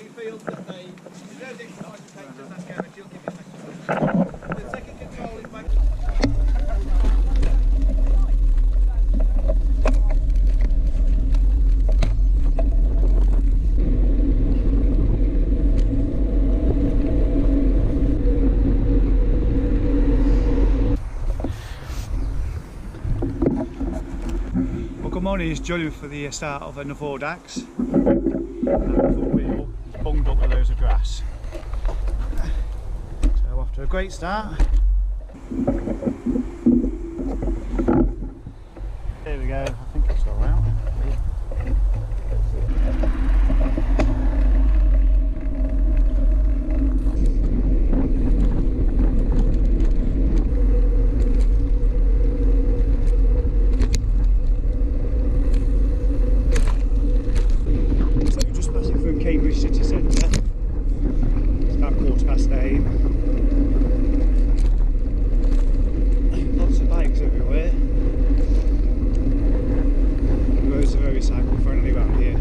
he feels that they don't take just ask Karen, she'll give you a second. The second control is back. Good morning, it's Johnny for the start of another Audax. The front wheel is bunged up with loads of grass. So after a great start. There we go, I think it's all out. City centre. It's about 8:15. Lots of bikes everywhere. The roads are very cycle friendly around here.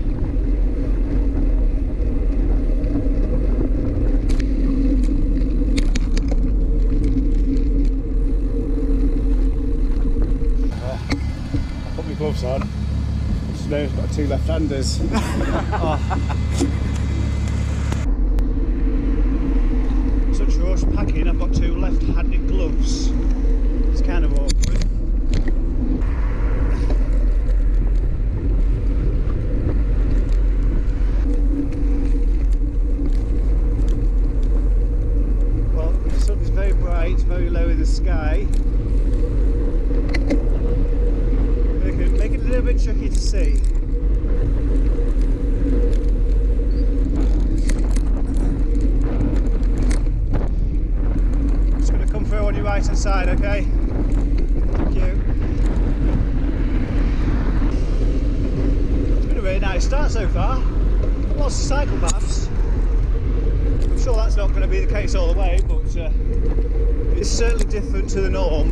Oh, I put my gloves on. The snow's got two left-handers. Oh. Such rush packing, I've got two left-handed gloves. It's kind of awkward. Well, the sun is very bright, very low in the sky. Make it a little bit tricky to see. On your right hand side, okay? Thank you. It's been a really nice start so far. Lots of cycle paths. I'm sure that's not going to be the case all the way, but it's certainly different to the norm.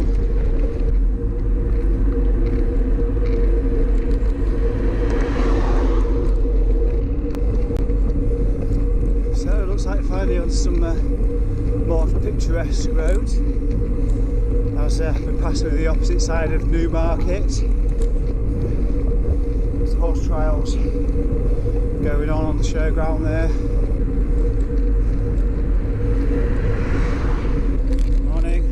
So it looks like finally on some more picturesque road. As I've been passing to the opposite side of Newmarket. There's horse trials going on the showground there. Morning.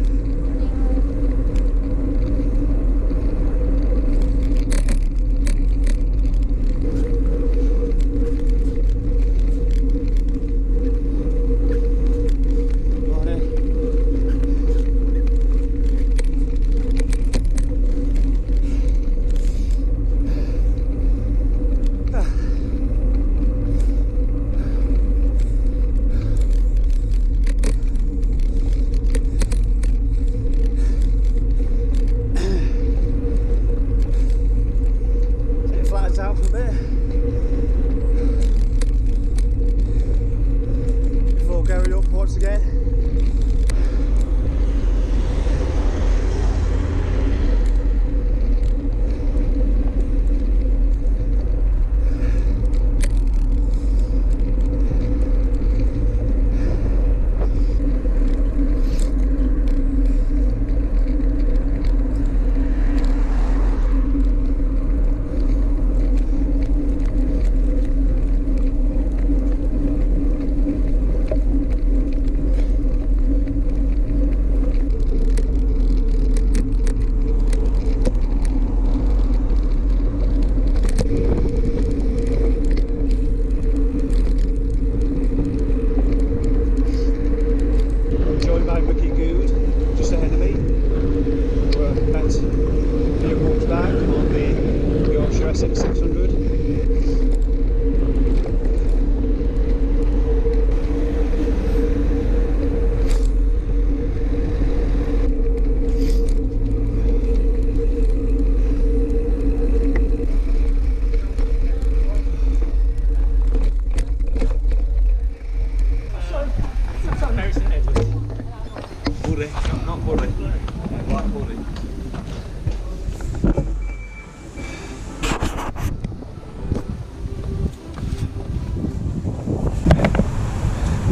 Out for a bit before going up once again.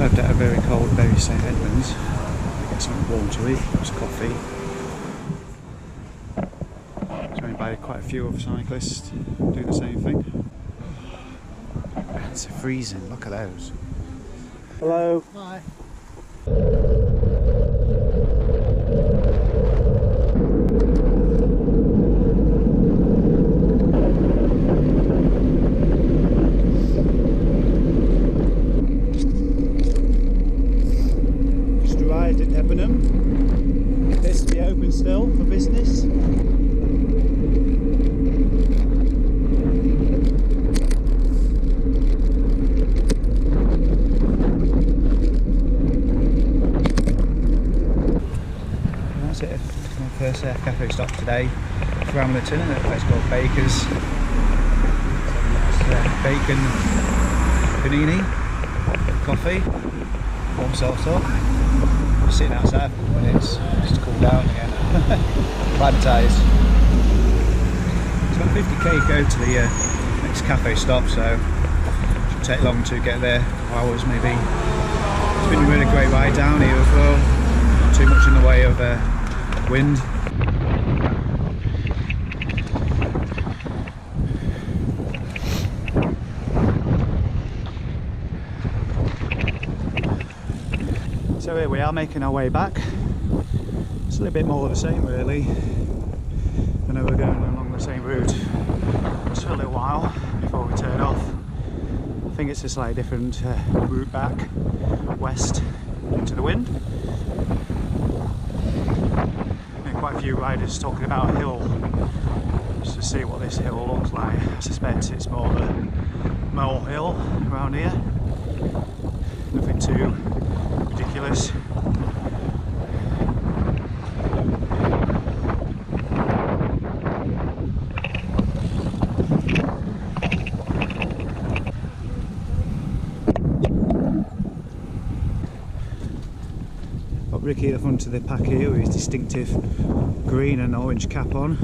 arrived at a very cold Bury St Edmunds. Get something warm to eat, it's coffee. Joined by quite a few other cyclists doing the same thing. It's freezing, look at those. Hello. Hi. Just arrived at Debenham. This to be open still for business. That's it. My first cafe stop today for Hamilton at a place called Baker's. Bacon panini, coffee, warm salt up. Just sitting outside for minutes just to cool down again. Climatise. It's got 50k to go to the next cafe stop, so it shouldn't take long to get there. A couple hours maybe. It's been a really great ride down here as well. Not too much in the way of wind. So here we are making our way back. It's a little bit more of the same really. I know we're going along the same route just for a little while before we turn off. I think it's a slightly different route back west into the wind. Quite a few riders talking about a hill, just to see what this hill looks like. I suspect it's more of a molehill around here. Nothing too ridiculous. Got Ricky at the front of the pack here with his distinctive green and orange cap on.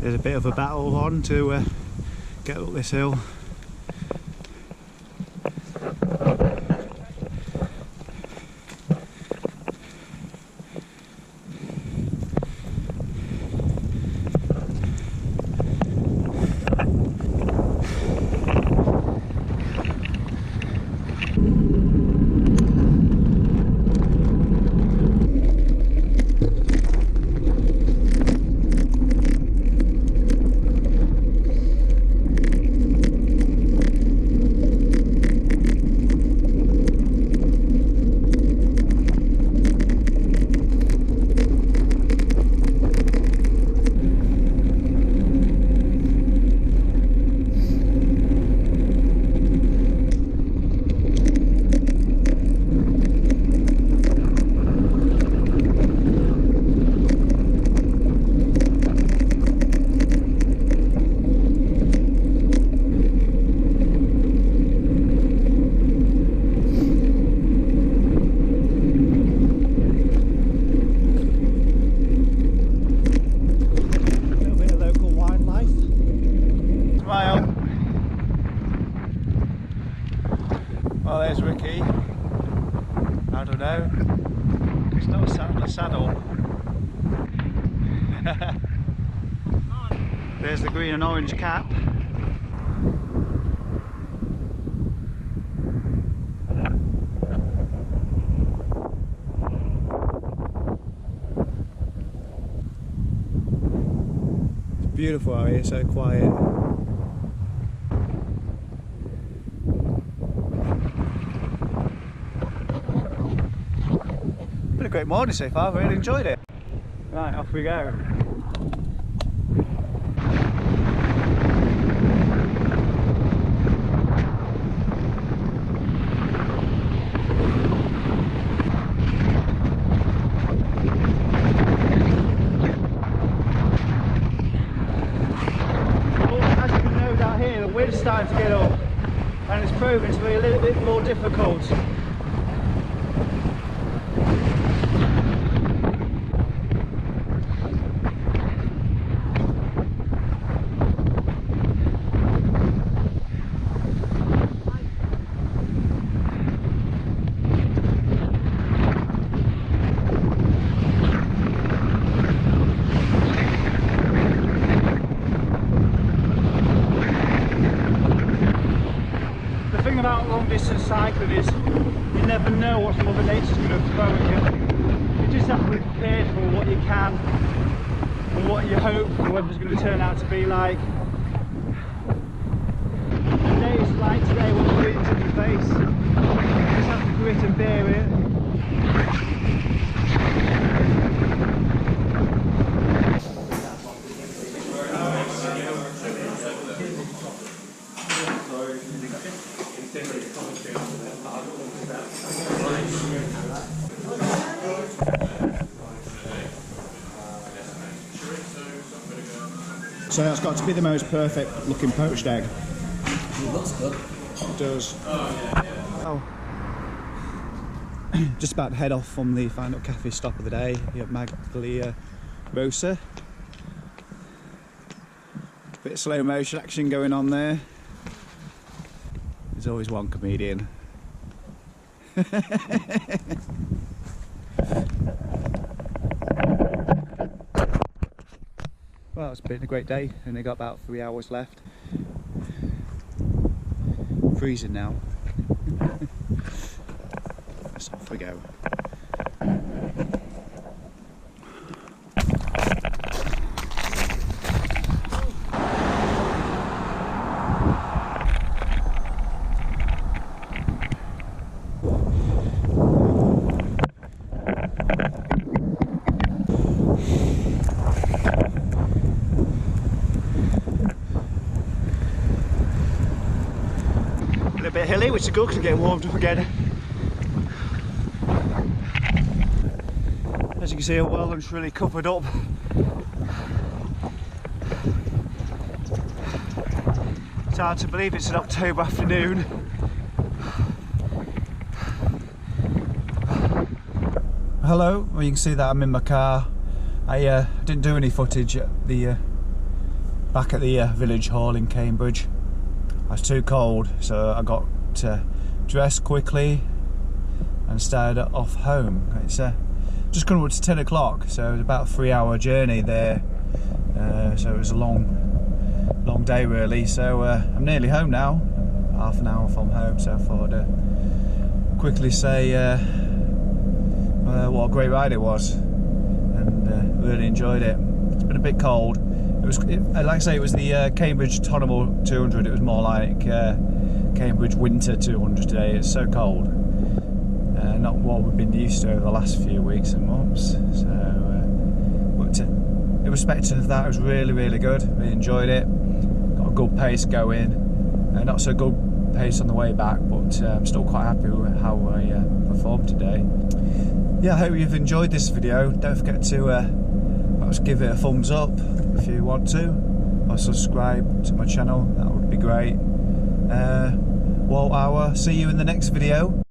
There's a bit of a battle on to get up this hill. Well, there's Ricky. I don't know. He's not sat on the saddle. There's the green and orange cap. It's beautiful out here, so quiet. Been a great morning so far, I've really enjoyed it. Right, off we go. As you can know down here, the wind's starting to get up and it's proving to be a little bit more difficult. fully prepared for what you can and what you hope the weather's going to turn out to be like. And days like today when the wind's in your face, you just have to grit and bear it. So that's got to be the most perfect looking poached egg. It looks good. It does. Oh. Just about to head off from the final cafe stop of the day here at Maglia Rosa. Bit of slow motion action going on there. There's always one comedian. Well, it's been a great day, and they got about 3 hours left. Freezing now. So off we go. A bit hilly, which is good because I'm getting warmed up again. As you can see, well and truly covered up. It's hard to believe it's an October afternoon. Hello, well, you can see that I'm in my car. I didn't do any footage at the back at the village hall in Cambridge. I was too cold, so I got dressed quickly and started off home. It's just coming up to 10 o'clock, so it was about a 3-hour journey there. So it was a long day really. So I'm nearly home now, half an hour from home. So I thought I'd quickly say what a great ride it was, and really enjoyed it. It's been a bit cold. Like I say, it was the Cambridge Autumnal 200. It was more like Cambridge Winter 200 today. It's so cold. Not what we've been used to over the last few weeks and months. So, but irrespective of that, it was really, really good. Really enjoyed it. Got a good pace going. Not so good pace on the way back, but I'm still quite happy with how I performed today. Yeah, I hope you've enjoyed this video. Don't forget to perhaps give it a thumbs up if you want to, or subscribe to my channel. That would be great. Well, I'll see you in the next video.